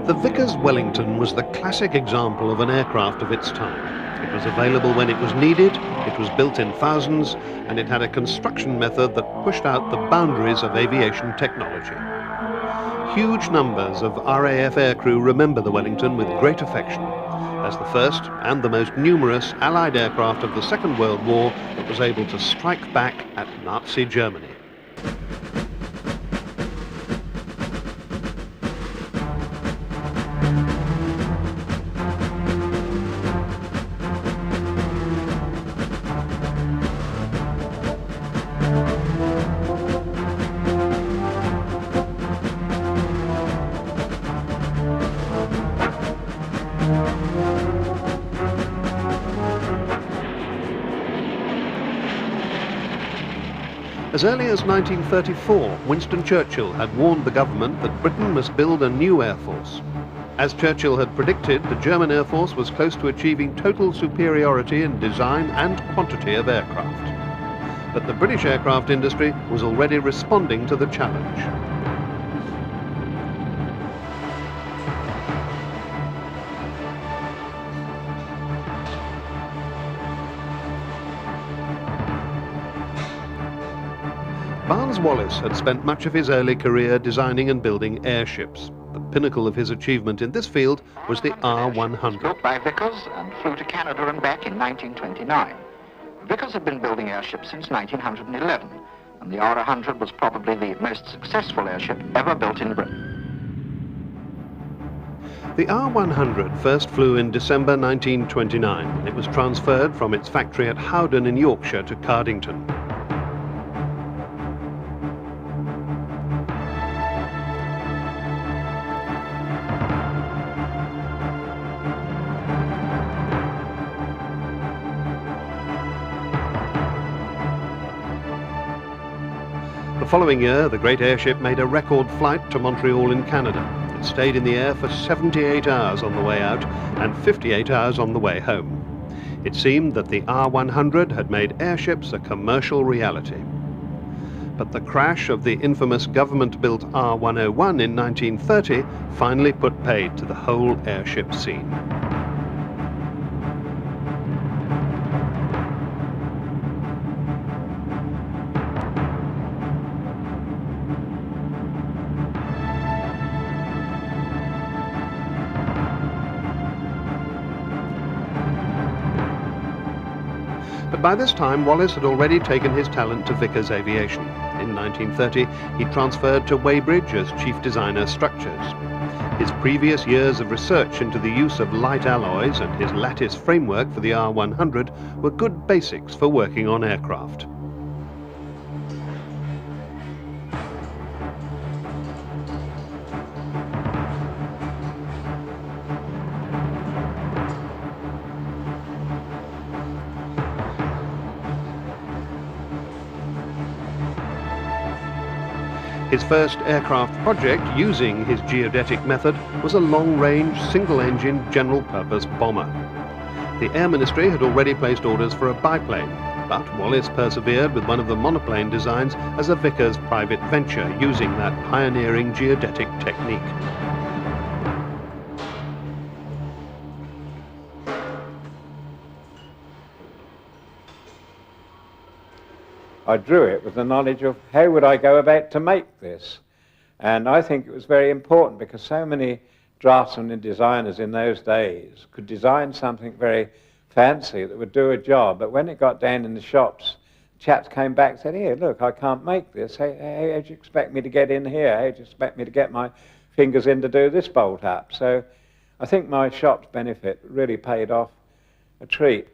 The Vickers Wellington was the classic example of an aircraft of its time. It was available when it was needed, it was built in thousands, and it had a construction method that pushed out the boundaries of aviation technology. Huge numbers of RAF aircrew remember the Wellington with great affection, as the first and the most numerous Allied aircraft of the Second World War that was able to strike back at Nazi Germany. As early as 1934, Winston Churchill had warned the government that Britain must build a new air force. As Churchill had predicted, the German air force was close to achieving total superiority in design and quantity of aircraft. But the British aircraft industry was already responding to the challenge. Barnes-Wallis had spent much of his early career designing and building airships. The pinnacle of his achievement in this field was the R100. Built by Vickers and flew to Canada and back in 1929. Vickers had been building airships since 1911, and the R100 was probably the most successful airship ever built in Britain. The R100 first flew in December 1929, and it was transferred from its factory at Howden in Yorkshire to Cardington. The following year, the great airship made a record flight to Montreal in Canada. It stayed in the air for 78 hours on the way out and 58 hours on the way home. It seemed that the R100 had made airships a commercial reality. But the crash of the infamous government-built R101 in 1930 finally put paid to the whole airship scene. But by this time, Wallis had already taken his talent to Vickers Aviation. In 1930, he transferred to Weybridge as chief designer structures. His previous years of research into the use of light alloys and his lattice framework for the R100 were good basics for working on aircraft. His first aircraft project using his geodetic method was a long-range, single-engine, general-purpose bomber. The Air Ministry had already placed orders for a biplane, but Wallis persevered with one of the monoplane designs as a Vickers private venture using that pioneering geodetic technique. I drew it with the knowledge of how would I go about to make this. And I think it was very important because so many draftsmen and designers in those days could design something very fancy that would do a job. But when it got down in the shops, chaps came back and said, here, look, I can't make this. How do you expect me to get in here? How do you expect me to get my fingers in to do this bolt up? So I think my shop's benefit really paid off a treat.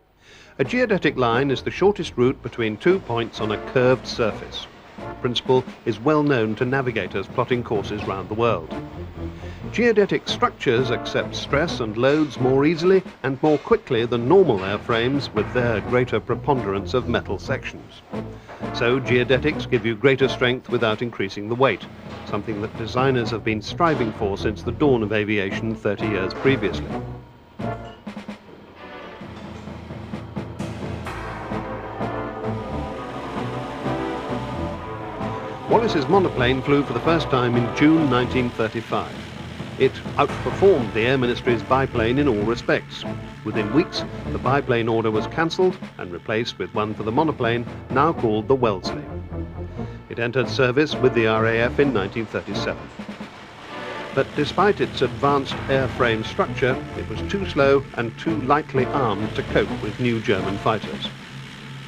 A geodetic line is the shortest route between 2 points on a curved surface. The principle is well known to navigators plotting courses round the world. Geodetic structures accept stress and loads more easily and more quickly than normal airframes with their greater preponderance of metal sections. So geodetics give you greater strength without increasing the weight, something that designers have been striving for since the dawn of aviation 30 years previously. Wallis's monoplane flew for the first time in June 1935. It outperformed the Air Ministry's biplane in all respects. Within weeks, the biplane order was cancelled and replaced with one for the monoplane, now called the Wellesley. It entered service with the RAF in 1937. But despite its advanced airframe structure, it was too slow and too lightly armed to cope with new German fighters.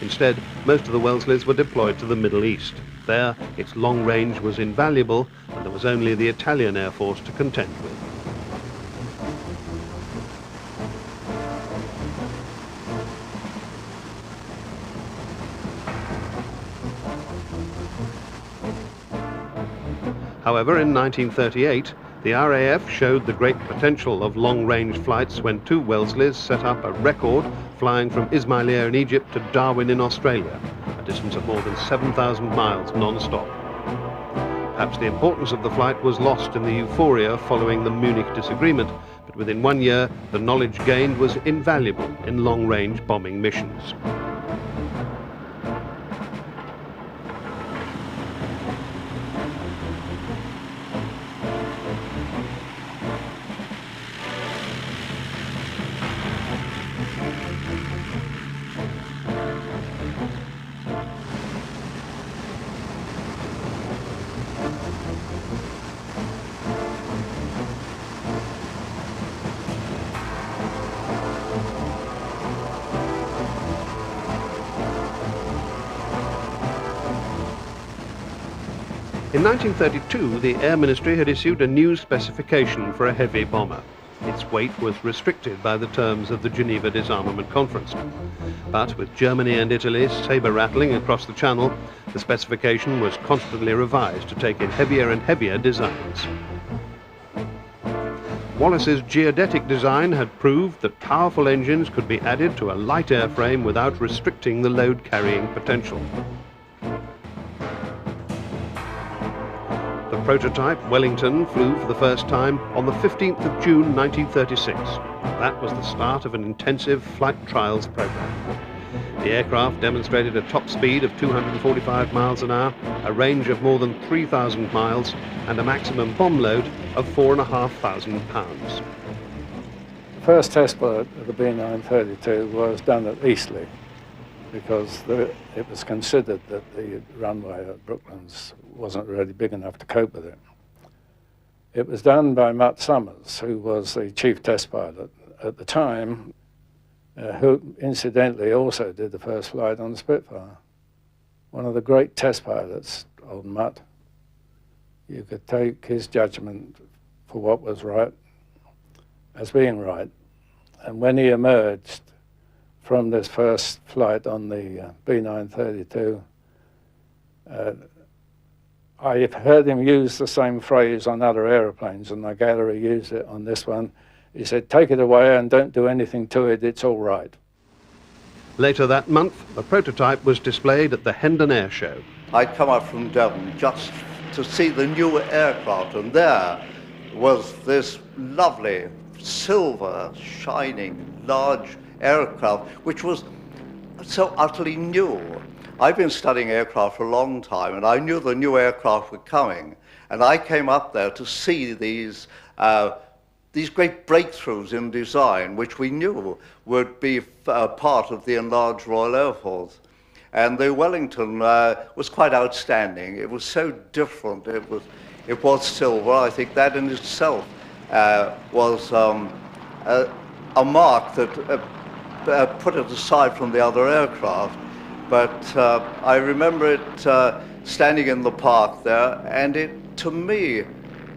Instead, most of the Wellesleys were deployed to the Middle East. There, its long range was invaluable, and there was only the Italian Air Force to contend with. However, in 1938, the RAF showed the great potential of long-range flights when two Wellesleys set up a record flying from Ismailia in Egypt to Darwin in Australia, a distance of more than 7,000 miles non-stop. Perhaps the importance of the flight was lost in the euphoria following the Munich disagreement, but within 1 year, the knowledge gained was invaluable in long-range bombing missions. In 1932, the Air Ministry had issued a new specification for a heavy bomber. Its weight was restricted by the terms of the Geneva Disarmament Conference. But with Germany and Italy saber-rattling across the Channel, the specification was constantly revised to take in heavier and heavier designs. Wallace's geodetic design had proved that powerful engines could be added to a light airframe without restricting the load-carrying potential. The prototype Wellington flew for the first time on the 15th of June 1936. That was the start of an intensive flight trials program. The aircraft demonstrated a top speed of 245 miles an hour, a range of more than 3,000 miles, and a maximum bomb load of 4,500 pounds. The first test flight of the B932 was done at Eastleigh because it was considered that the runway at Brooklands wasn't really big enough to cope with it. It was done by Mutt Summers, who was the chief test pilot at the time, who incidentally also did the first flight on the Spitfire. One of the great test pilots, old Mutt. You could take his judgment for what was right as being right. And when he emerged from this first flight on the B932, I've heard him use the same phrase on other aeroplanes, and I gather he used it on this one. He said, "Take it away and don't do anything to it, it's all right." Later that month, the prototype was displayed at the Hendon Air Show. I'd come up from Devon just to see the new aircraft, and there was this lovely, silver, shining, large aircraft, which was so utterly new. I've been studying aircraft for a long time, and I knew the new aircraft were coming, and I came up there to see these great breakthroughs in design, which we knew would be part of the enlarged Royal Air Force. And the Wellington was quite outstanding. It was so different. It was silver. I think that in itself was a mark that put it aside from the other aircraft. But I remember it standing in the park there, and to me,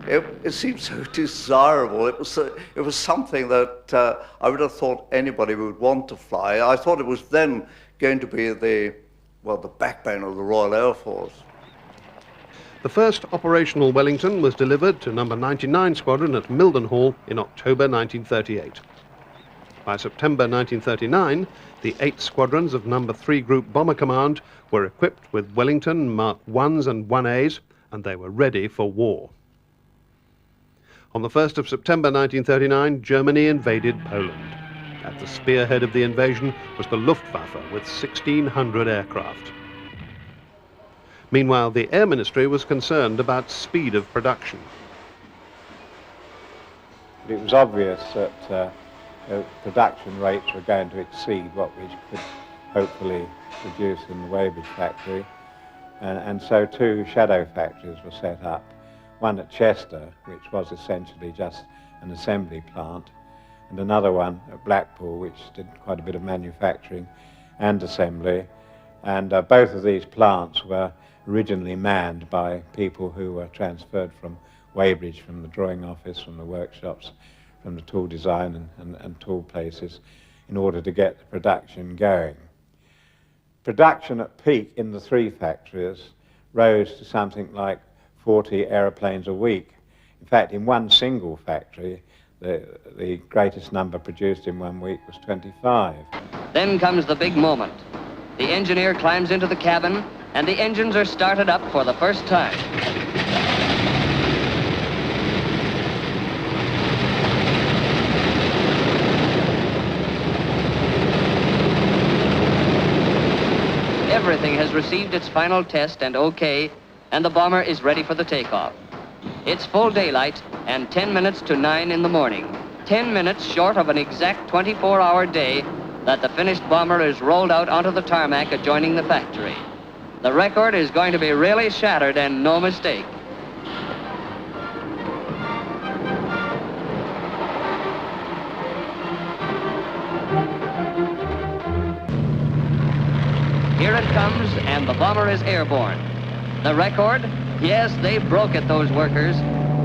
it seemed so desirable. It was something that I would have thought anybody would want to fly. I thought it was then going to be the backbone of the Royal Air Force. The first operational Wellington was delivered to number 99 Squadron at Mildenhall in October 1938. By September 1939, the 8 squadrons of number 3 Group Bomber Command were equipped with Wellington Mark 1s and 1As, and they were ready for war. On the 1st of September 1939, Germany invaded Poland. At the spearhead of the invasion was the Luftwaffe with 1,600 aircraft. Meanwhile, the Air Ministry was concerned about speed of production. but it was obvious that production rates were going to exceed what we could hopefully produce in the Weybridge factory. And so two shadow factories were set up, one at Chester, which was essentially just an assembly plant, and another one at Blackpool, which did quite a bit of manufacturing and assembly. And both of these plants were originally manned by people who were transferred from Weybridge, from the drawing office, from the workshops, from the tool design and tool places, in order to get the production going. Production at peak in the three factories rose to something like 40 aeroplanes a week. In fact, in one single factory, the greatest number produced in 1 week was 25. Then comes the big moment. The engineer climbs into the cabin, and the engines are started up for the first time. Everything has received its final test and okay, and the bomber is ready for the takeoff. It's full daylight and 10 minutes to 9 in the morning. 10 minutes short of an exact 24-hour day that the finished bomber is rolled out onto the tarmac adjoining the factory. The record is going to be really shattered, and no mistake. Here it comes, and the bomber is airborne. The record? Yes, they broke it, those workers.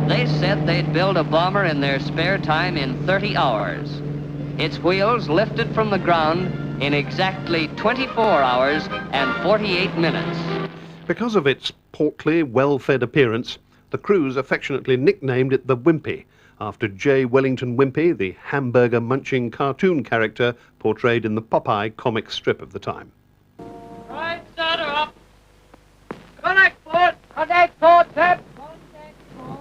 They said they'd build a bomber in their spare time in 30 hours. Its wheels lifted from the ground in exactly 24 hours and 48 minutes. Because of its portly, well-fed appearance, the crews affectionately nicknamed it the Wimpy, after J. Wellington Wimpy, the hamburger-munching cartoon character portrayed in the Popeye comic strip of the time. Right, starter up. Connect port. Connect port, Pep. Connect port.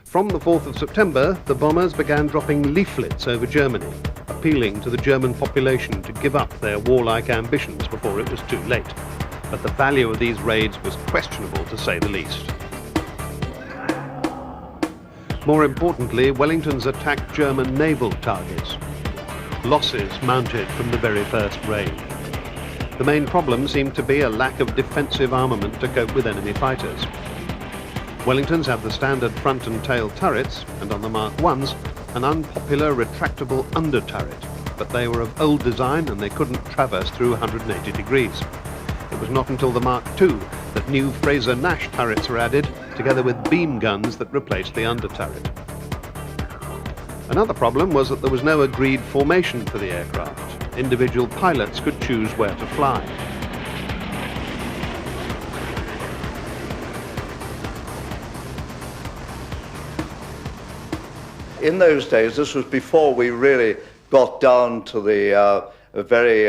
From the 4th of September, the bombers began dropping leaflets over Germany, appealing to the German population to give up their warlike ambitions before it was too late. But the value of these raids was questionable, to say the least. More importantly, Wellington's attacked German naval targets. Losses mounted from the very first raid. The main problem seemed to be a lack of defensive armament to cope with enemy fighters. Wellingtons had the standard front and tail turrets, and on the Mark I's, an unpopular retractable under turret, but they were of old design and they couldn't traverse through 180 degrees. It was not until the Mark II that new Fraser-Nash turrets were added, together with beam guns that replaced the under turret. Another problem was that there was no agreed formation for the aircraft. Individual pilots could choose where to fly. In those days, this was before we really got down to the very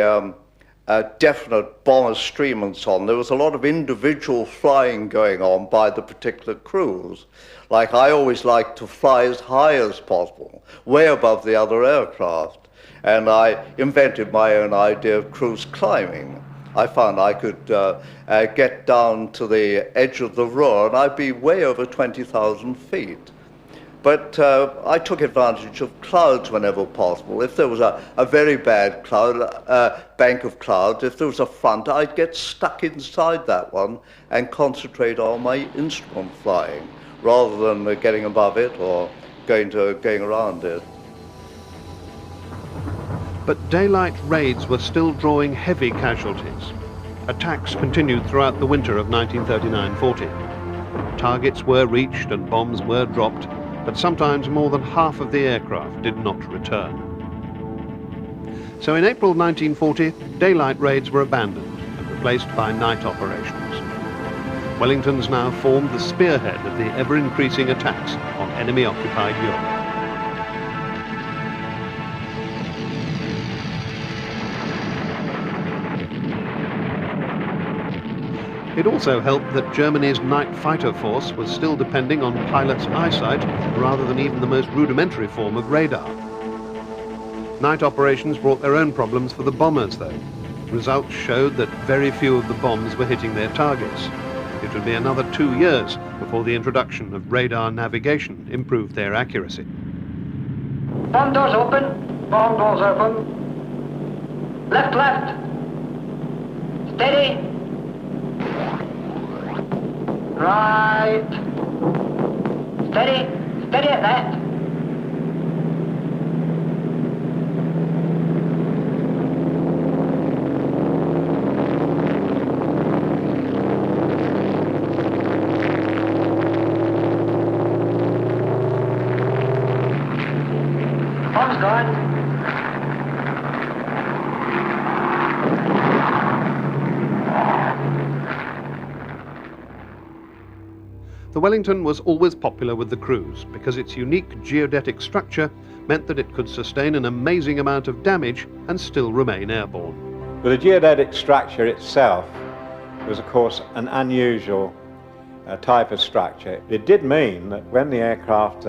definite bomber stream and so on. There was a lot of individual flying going on by the particular crews. Like, I always liked to fly as high as possible, way above the other aircraft. And I invented my own idea of cruise climbing. I found I could get down to the edge of the Ruhr, and I'd be way over 20,000 feet. But I took advantage of clouds whenever possible. If there was a very bad cloud, bank of clouds, if there was a front, I'd get stuck inside that one and concentrate on my instrument flying, rather than getting above it or going around it. But daylight raids were still drawing heavy casualties. Attacks continued throughout the winter of 1939-40. Targets were reached and bombs were dropped, but sometimes more than half of the aircraft did not return. So in April 1940, daylight raids were abandoned and replaced by night operations. Wellingtons now formed the spearhead of the ever-increasing attacks on enemy-occupied Europe. It also helped that Germany's night fighter force was still depending on pilots' eyesight rather than even the most rudimentary form of radar. Night operations brought their own problems for the bombers, though. Results showed that very few of the bombs were hitting their targets. It would be another 2 years before the introduction of radar navigation improved their accuracy. Bomb doors open. Bomb doors open. Left, left. Steady. Right. Steady. Steady at that. Bomb's gone. The Wellington was always popular with the crews because its unique geodetic structure meant that it could sustain an amazing amount of damage and still remain airborne. But the geodetic structure itself was, of course, an unusual type of structure. It did mean that when the aircraft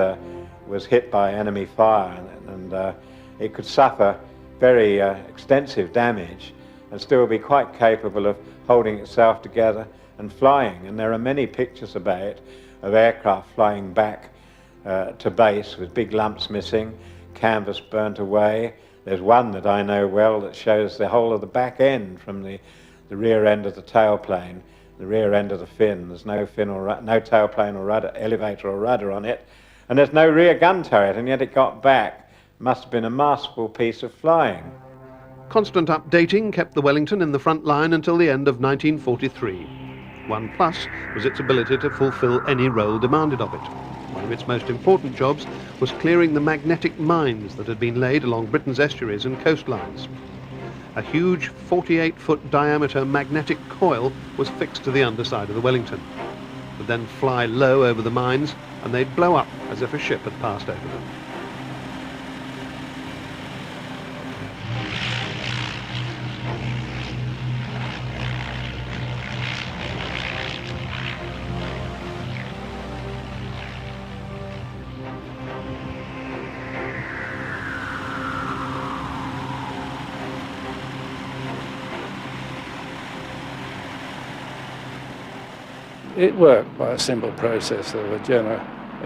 was hit by enemy fire and it could suffer very extensive damage and still be quite capable of holding itself together and flying. And there are many pictures about it of aircraft flying back to base with big lumps missing, canvas burnt away. There's one that I know well that shows the whole of the back end from the rear end of the tailplane, the rear end of the fin. There's no fin or no tailplane or rudder, elevator or rudder on it, and there's no rear gun turret, and yet it got back. Must have been a masterful piece of flying. Constant updating kept the Wellington in the front line until the end of 1943. One plus was its ability to fulfill any role demanded of it. One of its most important jobs was clearing the magnetic mines that had been laid along Britain's estuaries and coastlines. A huge 48-foot diameter magnetic coil was fixed to the underside of the Wellington. It would then fly low over the mines and they'd blow up as if a ship had passed over them. It worked by a simple process of a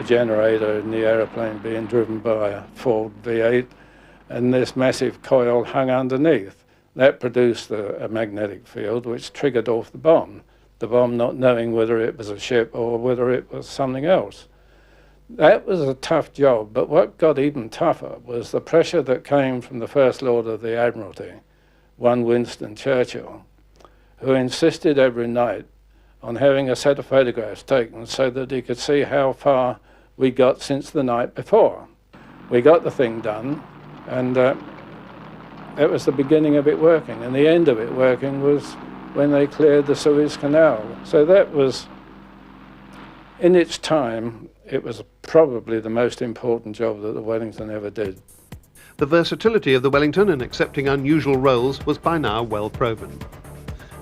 generator in the aeroplane being driven by a Ford V8 and this massive coil hung underneath. That produced a magnetic field which triggered off the bomb not knowing whether it was a ship or whether it was something else. That was a tough job, but what got even tougher was the pressure that came from the First Lord of the Admiralty, one Winston Churchill, who insisted every night on having a set of photographs taken so that he could see how far we got since the night before. We got the thing done, and that was the beginning of it working, and the end of it working was when they cleared the Suez Canal. So that was, in its time, it was probably the most important job that the Wellington ever did. The versatility of the Wellington in accepting unusual roles was by now well proven.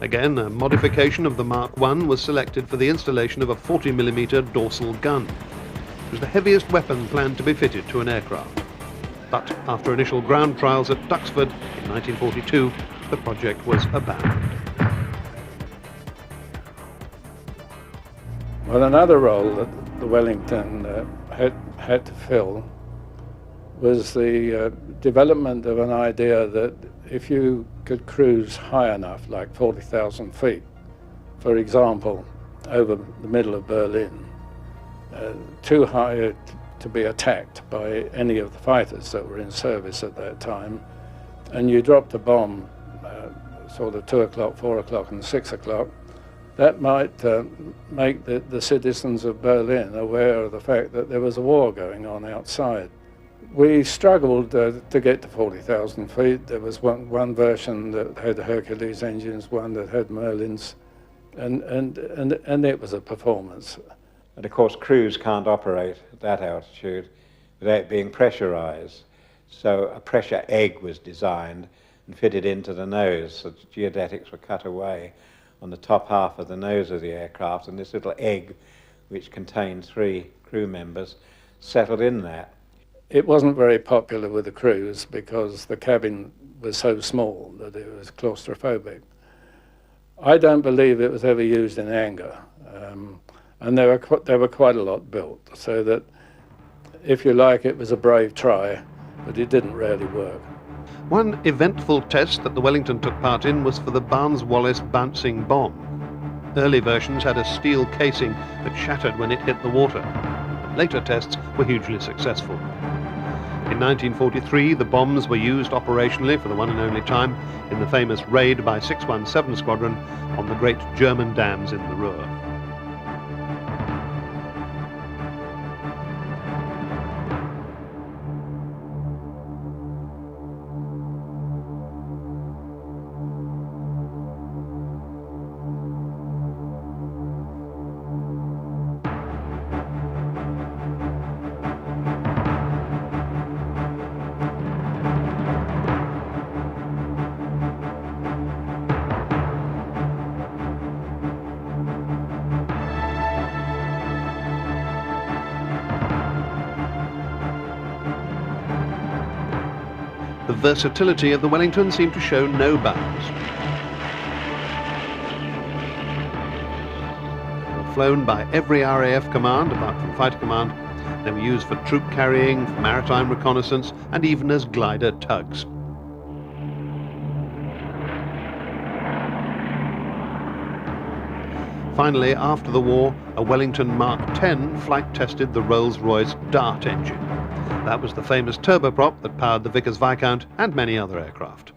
Again, a modification of the Mark I was selected for the installation of a 40mm dorsal gun. It was the heaviest weapon planned to be fitted to an aircraft. But after initial ground trials at Duxford in 1942, the project was abandoned. Well, another role that the Wellington had to fill was the development of an idea that if you could cruise high enough, like 40,000 feet, for example, over the middle of Berlin, too high to be attacked by any of the fighters that were in service at that time, and you dropped a bomb sort of 2 o'clock, 4 o'clock and 6 o'clock, that might make the citizens of Berlin aware of the fact that there was a war going on outside. We struggled to get to 40,000 feet. There was one version that had Hercules engines, one that had Merlins, and it was a performance. And of course, crews can't operate at that altitude without being pressurized. So a pressure egg was designed and fitted into the nose, so the geodetics were cut away on the top half of the nose of the aircraft, and this little egg, which contained 3 crew members, settled in there. It wasn't very popular with the crews because the cabin was so small that it was claustrophobic. I don't believe it was ever used in anger, and there were quite a lot built, so that, if you like, it was a brave try, but it didn't really work. One eventful test that the Wellington took part in was for the Barnes-Wallis bouncing bomb. Early versions had a steel casing that shattered when it hit the water. Later tests were hugely successful. In 1943, the bombs were used operationally for the one and only time in the famous raid by 617 Squadron on the great German dams in the Ruhr. The versatility of the Wellington seemed to show no bounds. They were flown by every RAF command, apart from Fighter Command. They were used for troop carrying, for maritime reconnaissance, and even as glider tugs. Finally, after the war, a Wellington Mark 10 flight tested the Rolls-Royce Dart engine. That was the famous turboprop that powered the Vickers Viscount and many other aircraft.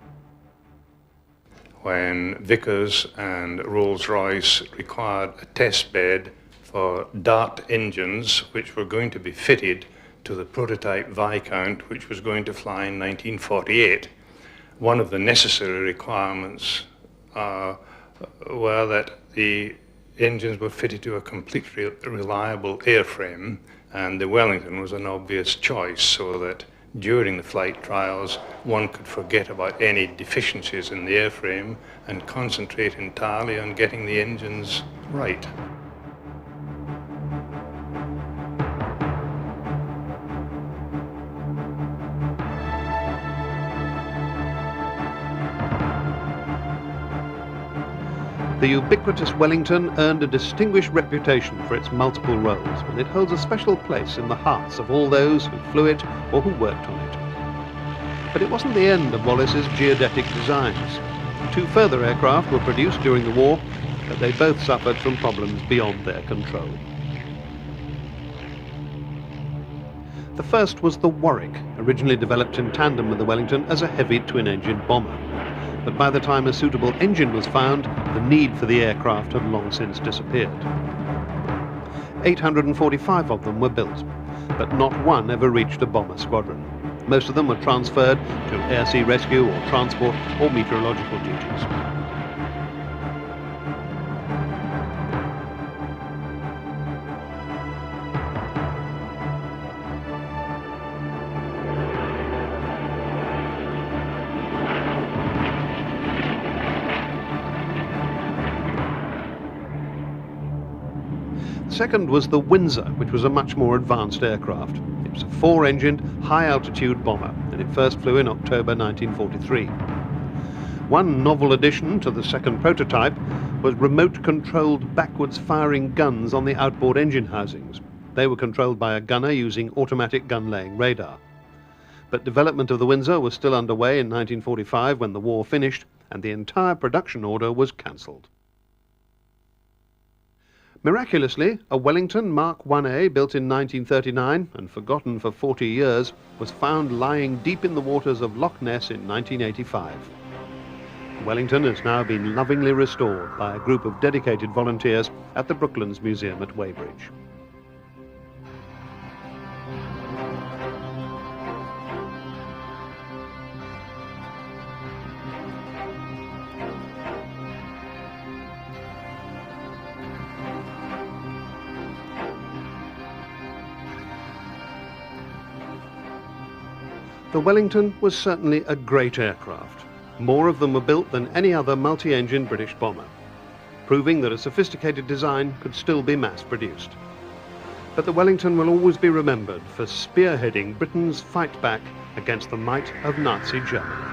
When Vickers and Rolls-Royce required a test bed for Dart engines, which were going to be fitted to the prototype Viscount, which was going to fly in 1948, one of the necessary requirements were that the engines were fitted to a completely reliable airframe, and the Wellington was an obvious choice, so that during the flight trials one could forget about any deficiencies in the airframe and concentrate entirely on getting the engines right. The ubiquitous Wellington earned a distinguished reputation for its multiple roles, and it holds a special place in the hearts of all those who flew it or who worked on it. But it wasn't the end of Wallis's geodetic designs. 2 further aircraft were produced during the war, but they both suffered from problems beyond their control. The first was the Warwick, originally developed in tandem with the Wellington as a heavy twin-engine bomber. But by the time a suitable engine was found, the need for the aircraft had long since disappeared. 845 of them were built, but not one ever reached a bomber squadron. Most of them were transferred to air-sea rescue or transport or meteorological duties. Second was the Windsor, which was a much more advanced aircraft. It was a 4-engined, high-altitude bomber, and it first flew in October 1943. One novel addition to the second prototype was remote-controlled backwards-firing guns on the outboard engine housings. They were controlled by a gunner using automatic gun-laying radar. But development of the Windsor was still underway in 1945 when the war finished, and the entire production order was cancelled. Miraculously, a Wellington Mark 1A built in 1939 and forgotten for 40 years was found lying deep in the waters of Loch Ness in 1985. Wellington has now been lovingly restored by a group of dedicated volunteers at the Brooklands Museum at Weybridge. The Wellington was certainly a great aircraft. More of them were built than any other multi-engine British bomber. proving that a sophisticated design could still be mass-produced. But the Wellington will always be remembered for spearheading Britain's fight back against the might of Nazi Germany.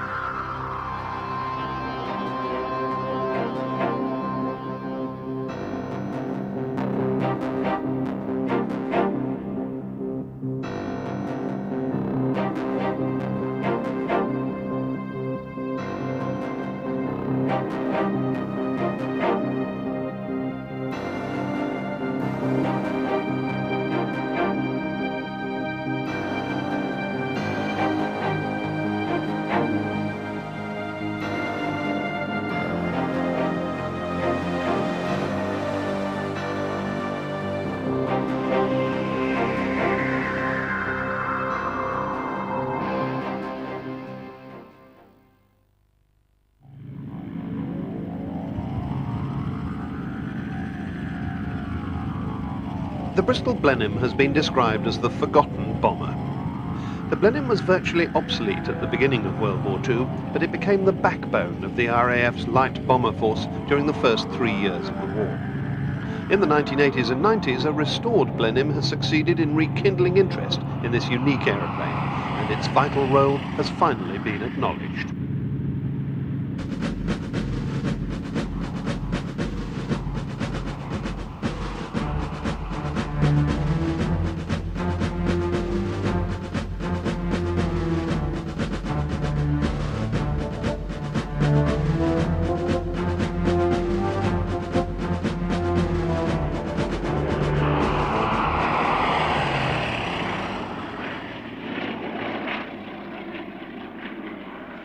The Bristol Blenheim has been described as the forgotten bomber. The Blenheim was virtually obsolete at the beginning of World War II, but it became the backbone of the RAF's light bomber force during the first 3 years of the war. In the 1980s and 90s, a restored Blenheim has succeeded in rekindling interest in this unique aeroplane, and its vital role has finally been acknowledged.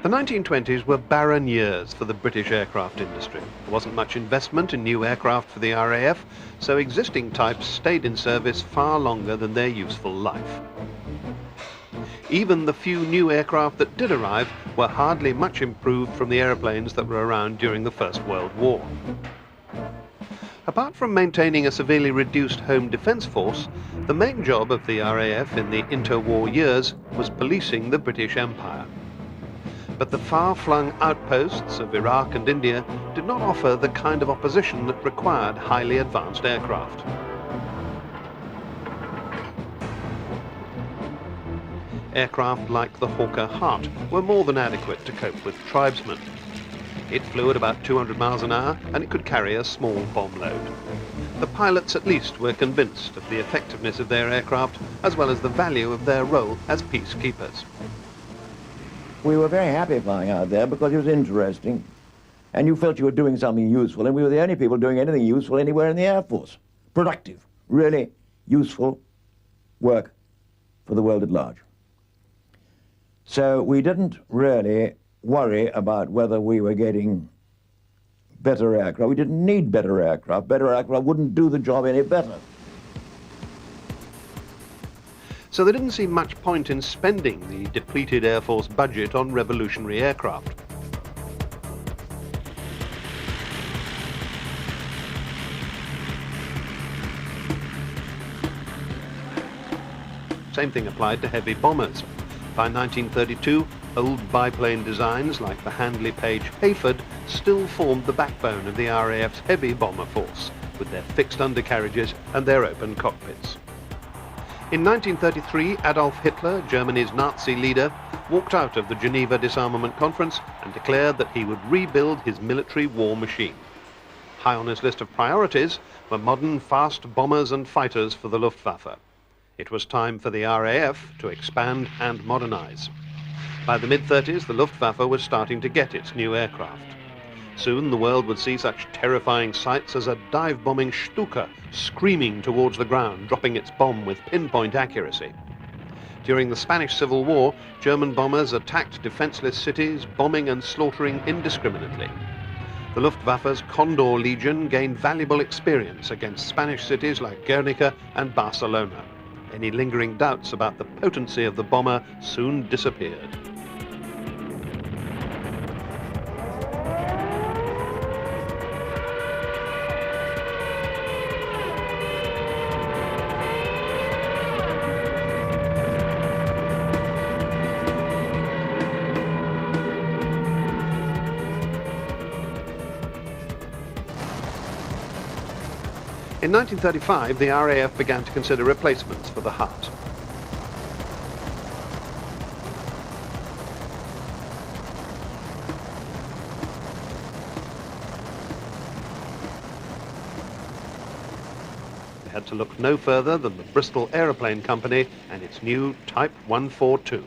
The 1920s were barren years for the British aircraft industry. There wasn't much investment in new aircraft for the RAF, so existing types stayed in service far longer than their useful life. Even the few new aircraft that did arrive were hardly much improved from the aeroplanes that were around during the First World War. Apart from maintaining a severely reduced home defence force, the main job of the RAF in the interwar years was policing the British Empire. But the far-flung outposts of Iraq and India did not offer the kind of opposition that required highly advanced aircraft. Aircraft like the Hawker Hart were more than adequate to cope with tribesmen. It flew at about 200 miles an hour and it could carry a small bomb load. The pilots at least were convinced of the effectiveness of their aircraft as well as the value of their role as peacekeepers. We were very happy flying out there because it was interesting and you felt you were doing something useful, and we were the only people doing anything useful anywhere in the Air Force. Productive, really useful work for the world at large. So we didn't really worry about whether we were getting better aircraft. We didn't need better aircraft. Better aircraft wouldn't do the job any better. So there didn't seem much point in spending the depleted Air Force budget on revolutionary aircraft. Same thing applied to heavy bombers. By 1932, old biplane designs like the Handley Page Hayford still formed the backbone of the RAF's heavy bomber force, with their fixed undercarriages and their open cockpits. In 1933, Adolf Hitler, Germany's Nazi leader, walked out of the Geneva Disarmament Conference and declared that he would rebuild his military war machine. High on his list of priorities were modern fast bombers and fighters for the Luftwaffe. It was time for the RAF to expand and modernize. By the mid-30s, the Luftwaffe was starting to get its new aircraft. Soon the world would see such terrifying sights as a dive-bombing Stuka screaming towards the ground, dropping its bomb with pinpoint accuracy. During the Spanish Civil War, German bombers attacked defenseless cities, bombing and slaughtering indiscriminately. The Luftwaffe's Condor Legion gained valuable experience against Spanish cities like Guernica and Barcelona. Any lingering doubts about the potency of the bomber soon disappeared. In 1935, the RAF began to consider replacements for the Hart. They had to look no further than the Bristol Aeroplane Company and its new Type 142.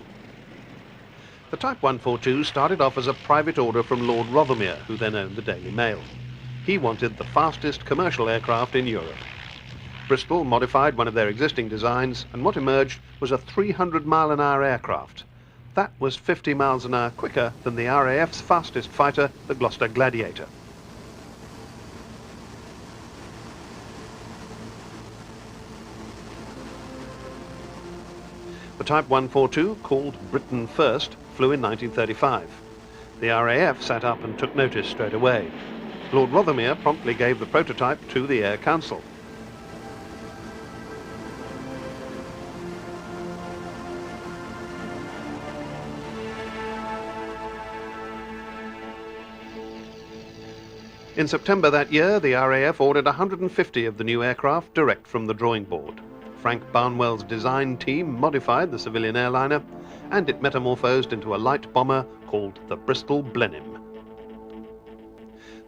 The Type 142 started off as a private order from Lord Rothermere, who then owned the Daily Mail. He wanted the fastest commercial aircraft in Europe. Bristol modified one of their existing designs, and what emerged was a 300-mile-an-hour aircraft. That was 50 miles an hour quicker than the RAF's fastest fighter, the Gloucester Gladiator. The Type 142, called Britain First, flew in 1935. The RAF sat up and took notice straight away. Lord Rothermere promptly gave the prototype to the Air Council. In September that year, the RAF ordered 150 of the new aircraft direct from the drawing board. Frank Barnwell's design team modified the civilian airliner, and it metamorphosed into a light bomber called the Bristol Blenheim.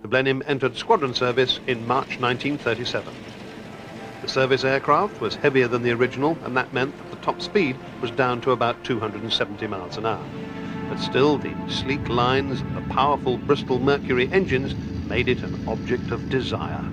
The Blenheim entered squadron service in March 1937. The service aircraft was heavier than the original, and that meant that the top speed was down to about 270 miles an hour. But still, the sleek lines and the powerful Bristol Mercury engines made it an object of desire.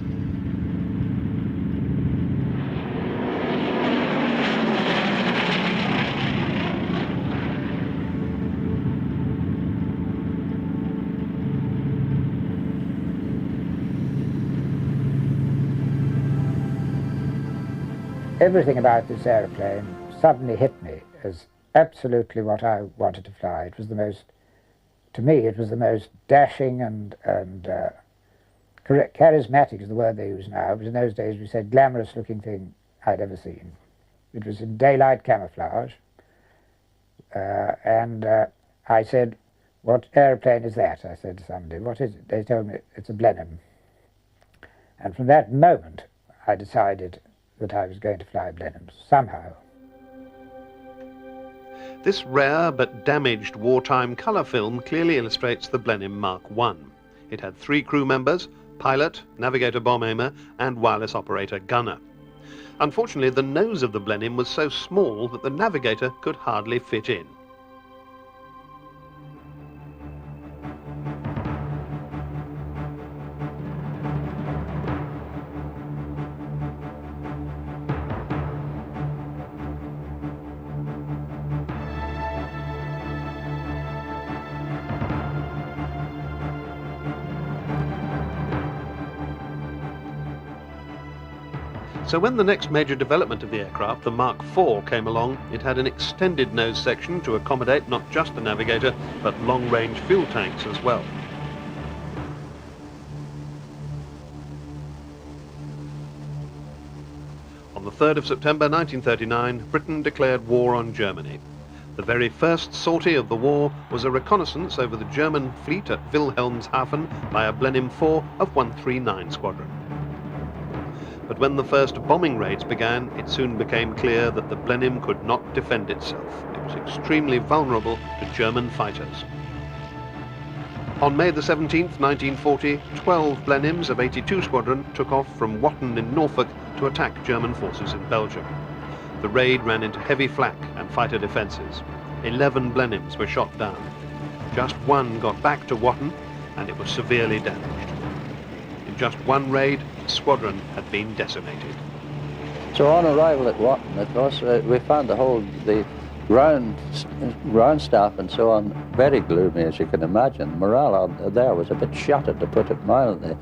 Everything about this aeroplane suddenly hit me as absolutely what I wanted to fly. It was the most, to me, it was the most dashing and charismatic is the word they use now, but in those days we said glamorous looking thing I'd ever seen. It was in daylight camouflage, and I said, "What aeroplane is that?" I said to somebody. "What is it?" They told me, "It's a Blenheim." And from that moment I decided that I was going to fly Blenheims, somehow. This rare but damaged wartime colour film clearly illustrates the Blenheim Mark I. It had 3 crew members: pilot, navigator bomb aimer, and wireless operator gunner. Unfortunately, the nose of the Blenheim was so small that the navigator could hardly fit in. So when the next major development of the aircraft, the Mark IV, came along, it had an extended nose section to accommodate not just the navigator, but long-range fuel tanks as well. On the 3rd of September 1939, Britain declared war on Germany. The very first sortie of the war was a reconnaissance over the German fleet at Wilhelmshaven by a Blenheim 4 of 139 Squadron. But when the first bombing raids began, it soon became clear that the Blenheim could not defend itself. It was extremely vulnerable to German fighters. On May the 17th, 1940, 12 Blenheims of 82 Squadron took off from Watton in Norfolk to attack German forces in Belgium. The raid ran into heavy flak and fighter defences. 11 Blenheims were shot down. Just 1 got back to Watton, and it was severely damaged. In just 1 raid, the squadron had been decimated. So on arrival at Watton, of course, we found the ground staff and so on very gloomy, as you can imagine. Morale out there was a bit shattered, to put it mildly.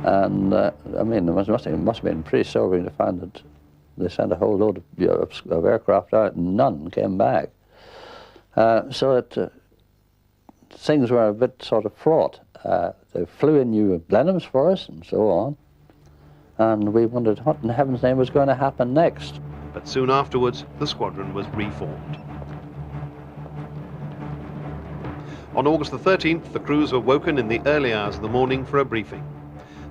And I mean, it must have been pretty sobering to find that they sent a whole load of aircraft out and none came back. Things were a bit sort of fraught. They flew in new Blenheims for us and so on. And we wondered what in heaven's name was going to happen next. But soon afterwards, the squadron was reformed. On August the 13th, the crews were woken in the early hours of the morning for a briefing.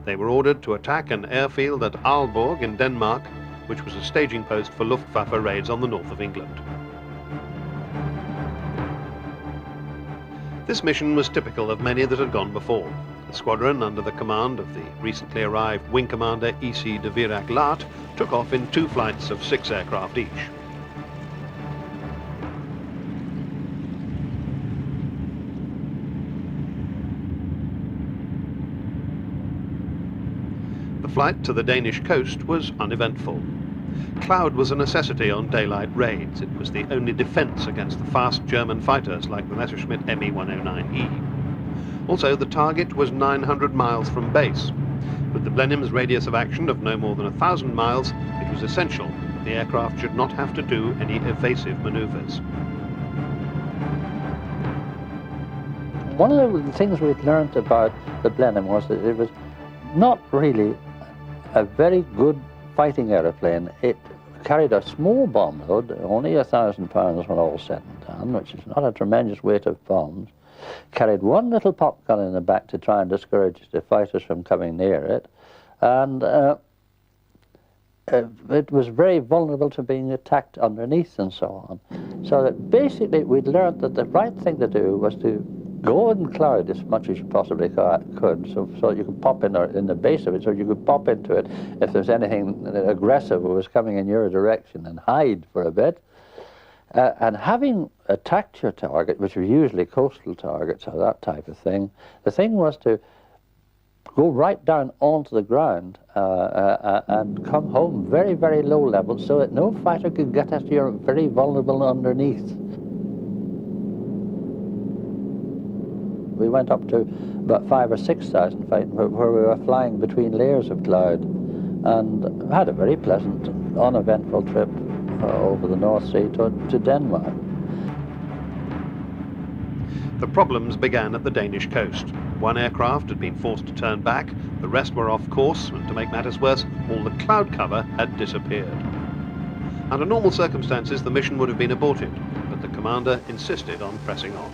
They were ordered to attack an airfield at Aalborg in Denmark, which was a staging post for Luftwaffe raids on the north of England. This mission was typical of many that had gone before. The squadron, under the command of the recently arrived Wing Commander E.C. de Virac Laat, took off in 2 flights of 6 aircraft each. The flight to the Danish coast was uneventful. Cloud was a necessity on daylight raids. It was the only defence against the fast German fighters like the Messerschmitt Me-109E. Also, the target was 900 miles from base. With the Blenheim's radius of action of no more than 1,000 miles, it was essential that the aircraft should not have to do any evasive manoeuvres. One of the things we'd learned about the Blenheim was that it was not really a very good fighting aeroplane. It carried a small bomb load, only 1,000 pounds when all said and done, which is not a tremendous weight of bombs. Carried one little pop gun in the back to try and discourage the fighters from coming near it, and it was very vulnerable to being attacked underneath and so on. So that basically we'd learned that the right thing to do was to go in cloud as much as you possibly could, so you could pop in the base of it, so you could pop into it if there's anything aggressive that was coming in your direction, and hide for a bit. And having attacked your target, which were usually coastal targets or that type of thing, the thing was to go right down onto the ground and come home very, very low level so that no fighter could get at you very vulnerable underneath. We went up to about 5,000 or 6,000 feet where we were flying between layers of cloud, and had a very pleasant, uneventful trip over the North Sea to Denmark. The problems began at the Danish coast. One aircraft had been forced to turn back, the rest were off course, and to make matters worse, all the cloud cover had disappeared. Under normal circumstances, the mission would have been aborted, but the commander insisted on pressing on.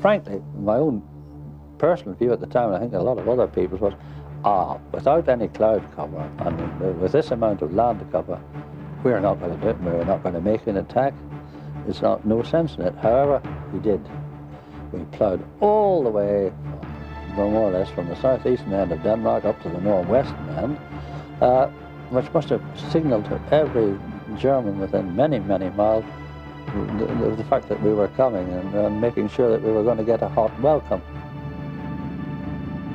Frankly, my own personal view at the time, and I think a lot of other people's, was, without any cloud cover and with this amount of land cover, we're not going to do it. We're not going to make an attack. There's no sense in it. However, we did. We ploughed all the way, more or less, from the southeastern end of Denmark up to the northwestern end, which must have signalled to every German within many, many miles the fact that we were coming, and making sure that we were going to get a hot welcome.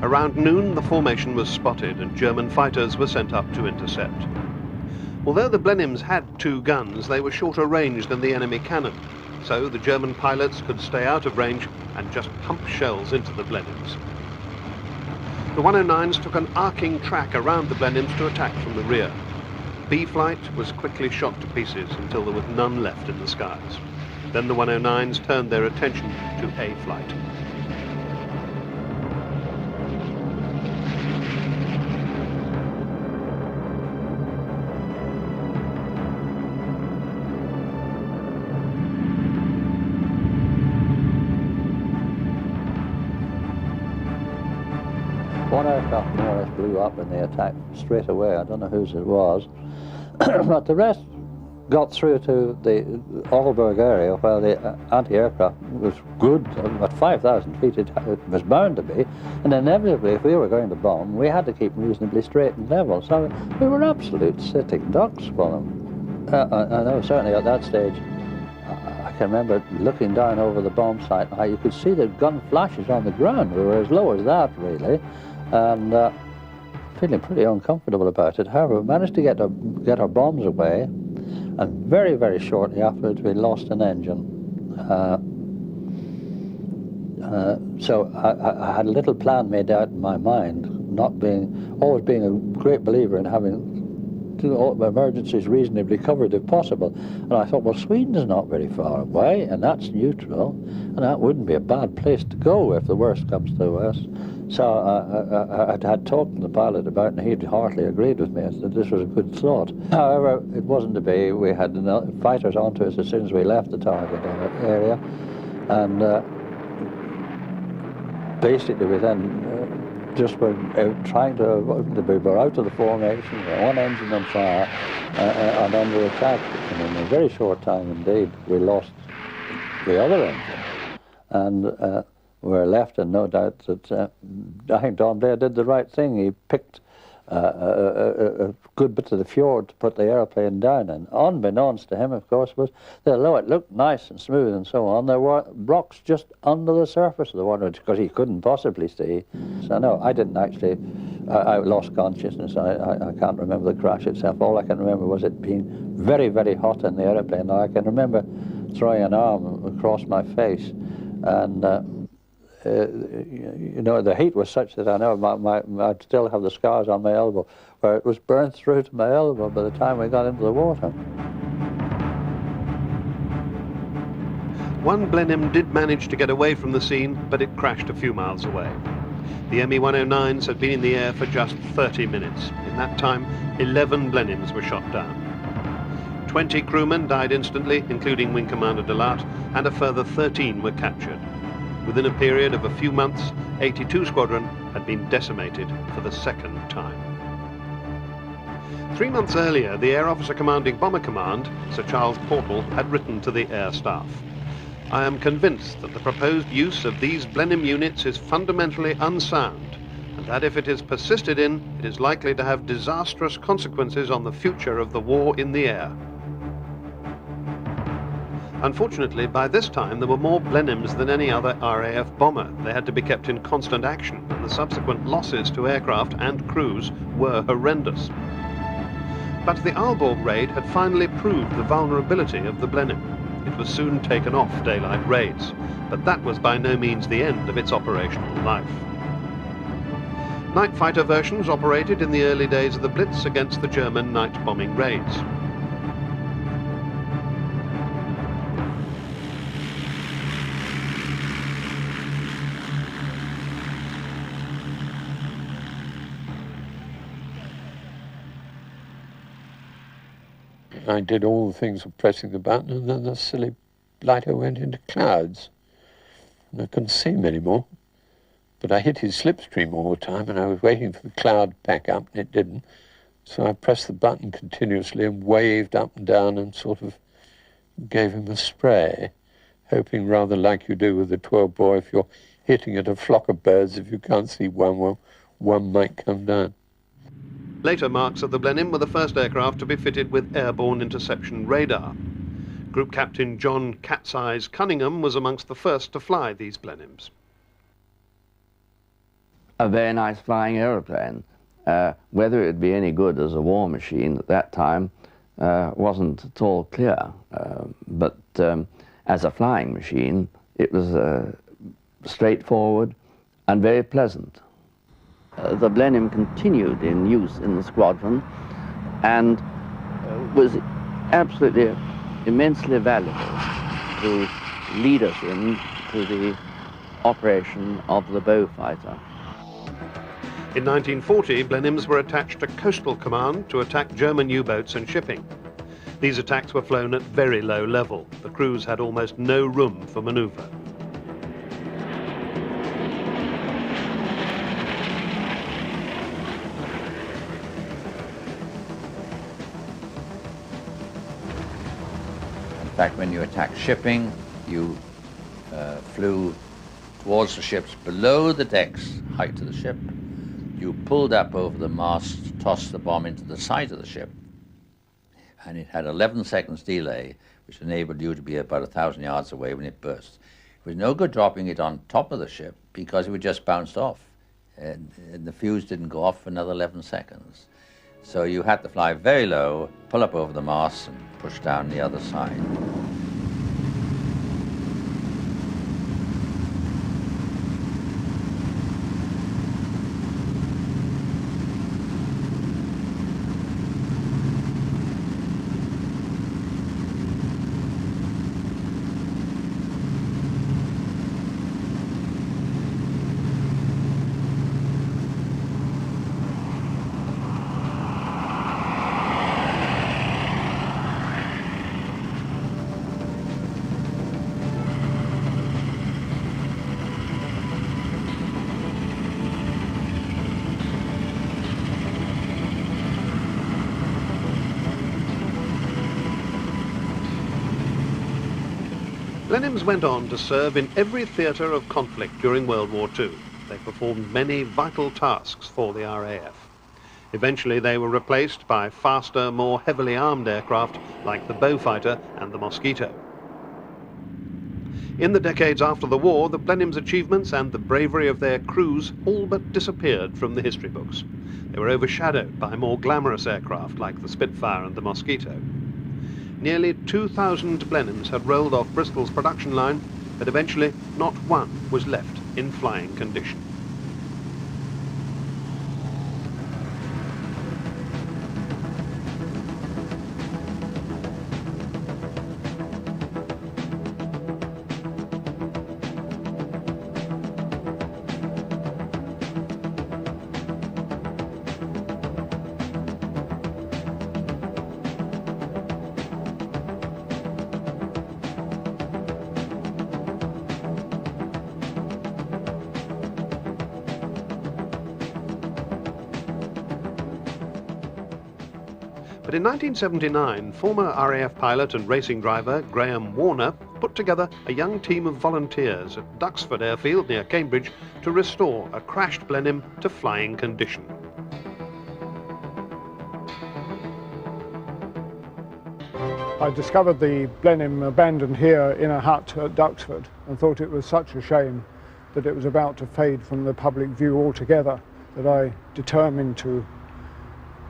Around noon, the formation was spotted and German fighters were sent up to intercept. Although the Blenheims had 2 guns, they were shorter range than the enemy cannon, so the German pilots could stay out of range and just pump shells into the Blenheims. The 109s took an arcing track around the Blenheims to attack from the rear. B flight was quickly shot to pieces until there was none left in the skies. Then the 109s turned their attention to A flight. One aircraft more or less blew up and they attacked straight away. I don't know whose it was. But the rest got through to the Aalborg area where the anti-aircraft was good. At 5,000 feet it was bound to be, and inevitably if we were going to bomb we had to keep reasonably straight and level, so we were absolute sitting ducks for them. I know certainly at that stage I can remember looking down over the bomb site and how you could see the gun flashes on the ground. We were as low as that really, and feeling pretty uncomfortable about it. However, we managed to get our bombs away, and very, very shortly afterwards we lost an engine. So I had a little plan made out in my mind, always being a great believer in having kept all emergencies reasonably covered if possible. And I thought, well, Sweden's not very far away, and that's neutral, and that wouldn't be a bad place to go if the worst comes to the worst. So I had talked to the pilot about it, and he'd heartily agreed with me that this was a good thought. However, it wasn't to be. We had fighters onto us as soon as we left the target area, and basically we then just were trying to, we were out of the formation, one engine on fire, and under attack. And in a very short time indeed, we lost the other engine. And we were left in no doubt that I think Don Blair did the right thing. He picked a good bit of the fjord to put the aeroplane down in. Unbeknownst to him, of course, was that although it looked nice and smooth and so on, there were rocks just under the surface of the water, because he couldn't possibly see. So no, I didn't actually, I lost consciousness. I can't remember the crash itself. All I can remember was it being very, very hot in the aeroplane. I can remember throwing an arm across my face, and you know, the heat was such that I know I'd still have the scars on my elbow, where it was burnt through to my elbow by the time we got into the water. One Blenheim did manage to get away from the scene, but it crashed a few miles away. The ME-109s had been in the air for just 30 minutes. In that time, 11 Blenheims were shot down. 20 crewmen died instantly, including Wing Commander Delart, and a further 13 were captured. Within a period of a few months, 82 Squadron had been decimated for the second time. 3 months earlier, the Air Officer Commanding Bomber Command, Sir Charles Portal, had written to the Air Staff. I am convinced that the proposed use of these Blenheim units is fundamentally unsound, and that if it is persisted in, it is likely to have disastrous consequences on the future of the war in the air. Unfortunately, by this time there were more Blenheims than any other RAF bomber. They had to be kept in constant action, and the subsequent losses to aircraft and crews were horrendous. But the Aalborg raid had finally proved the vulnerability of the Blenheim. It was soon taken off daylight raids, but that was by no means the end of its operational life. Night fighter versions operated in the early days of the Blitz against the German night bombing raids. I did all the things of pressing the button, and then the silly lighter went into clouds. And I couldn't see him anymore. But I hit his slipstream all the time, and I was waiting for the cloud to pack up, and it didn't. So I pressed the button continuously and waved up and down and sort of gave him a spray, hoping rather like you do with a 12-bore, if you're hitting at a flock of birds, if you can't see one, well, one might come down. Later marks of the Blenheim were the first aircraft to be fitted with airborne interception radar. Group Captain John Cat's Eyes Cunningham was amongst the first to fly these Blenheims. A very nice flying aeroplane. Whether it would be any good as a war machine at that time wasn't at all clear, but as a flying machine it was straightforward and very pleasant. The Blenheim continued in use in the squadron and was absolutely immensely valuable to lead us into the operation of the bow fighter. In 1940, Blenheims were attached to Coastal Command to attack German U-boats and shipping. These attacks were flown at very low level. The crews had almost no room for manoeuvre. In fact, when you attacked shipping, you flew towards the ships below the decks, height of the ship. You pulled up over the mast, tossed the bomb into the side of the ship, and it had 11 seconds delay, which enabled you to be about 1,000 yards away when it burst. It was no good dropping it on top of the ship because it would just bounce off, and the fuse didn't go off for another 11 seconds. So you had to fly very low, pull up over the mast, and push down the other side. Blenheims went on to serve in every theatre of conflict during World War II. They performed many vital tasks for the RAF. Eventually they were replaced by faster, more heavily armed aircraft like the Beaufighter and the Mosquito. In the decades after the war, the Blenheims' achievements and the bravery of their crews all but disappeared from the history books. They were overshadowed by more glamorous aircraft like the Spitfire and the Mosquito. Nearly 2,000 Blenheims had rolled off Bristol's production line, but eventually not one was left in flying condition. But in 1979, former RAF pilot and racing driver Graham Warner put together a young team of volunteers at Duxford Airfield near Cambridge to restore a crashed Blenheim to flying condition. I discovered the Blenheim abandoned here in a hut at Duxford and thought it was such a shame that it was about to fade from the public view altogether that I determined to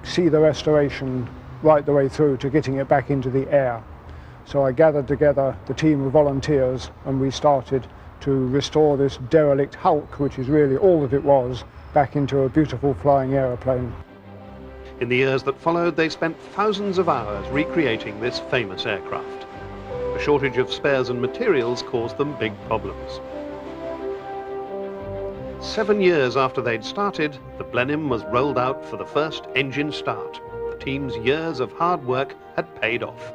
see the restoration right the way through to getting it back into the air. So I gathered together the team of volunteers and we started to restore this derelict hulk, which is really all that it was, back into a beautiful flying aeroplane. In the years that followed, they spent thousands of hours recreating this famous aircraft. A shortage of spares and materials caused them big problems. 7 years after they'd started, the Blenheim was rolled out for the first engine start. The team's years of hard work had paid off.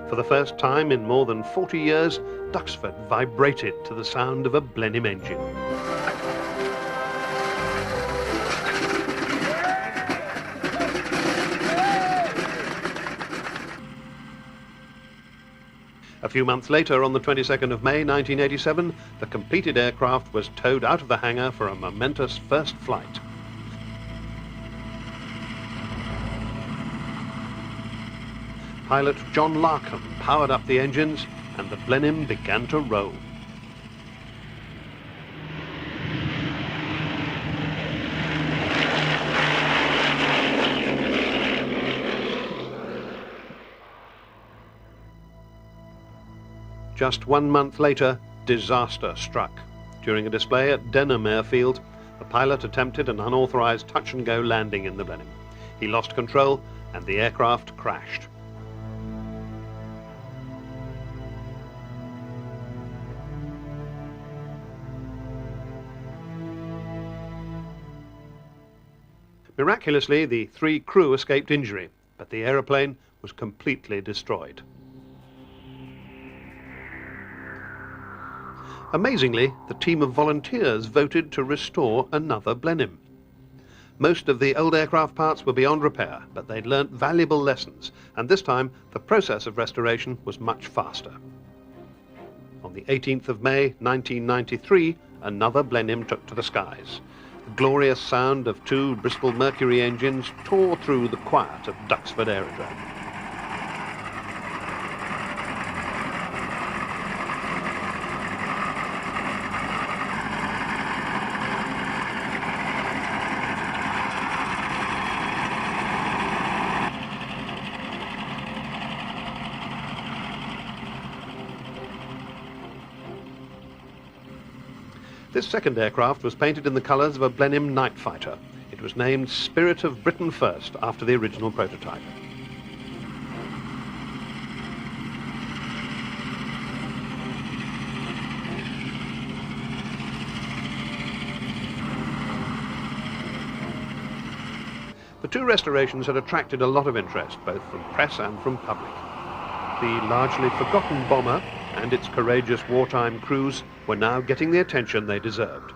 For the first time in more than 40 years, Duxford vibrated to the sound of a Blenheim engine. A few months later, on the 22nd of May 1987, the completed aircraft was towed out of the hangar for a momentous first flight. Pilot John Larkham powered up the engines and the Blenheim began to roll. Just 1 month later, disaster struck. During a display at Denham Airfield, the pilot attempted an unauthorized touch-and-go landing in the Blenheim. He lost control and the aircraft crashed. Miraculously, the 3 crew escaped injury, but the aeroplane was completely destroyed. Amazingly, the team of volunteers voted to restore another Blenheim. Most of the old aircraft parts were beyond repair, but they'd learnt valuable lessons, and this time the process of restoration was much faster. On the 18th of May 1993, another Blenheim took to the skies. The glorious sound of 2 Bristol Mercury engines tore through the quiet of Duxford Aerodrome. This second aircraft was painted in the colours of a Blenheim night fighter. It was named Spirit of Britain First after the original prototype. The 2 restorations had attracted a lot of interest, both from press and from public. The largely forgotten bomber and its courageous wartime crews were now getting the attention they deserved.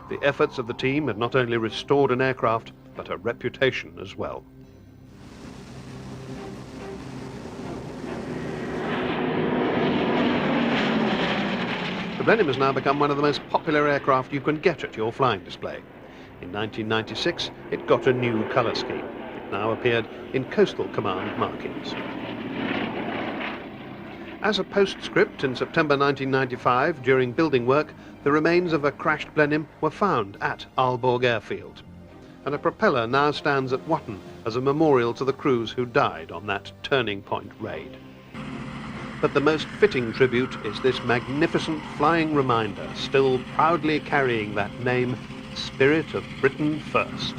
The efforts of the team had not only restored an aircraft, but a reputation as well. Blenheim has now become one of the most popular aircraft you can get at your flying display. In 1996, it got a new colour scheme. It now appeared in Coastal Command markings. As a postscript, in September 1995, during building work, the remains of a crashed Blenheim were found at Aalborg Airfield. And a propeller now stands at Watton as a memorial to the crews who died on that turning point raid. But the most fitting tribute is this magnificent flying reminder, still proudly carrying that name, Spirit of Britain First.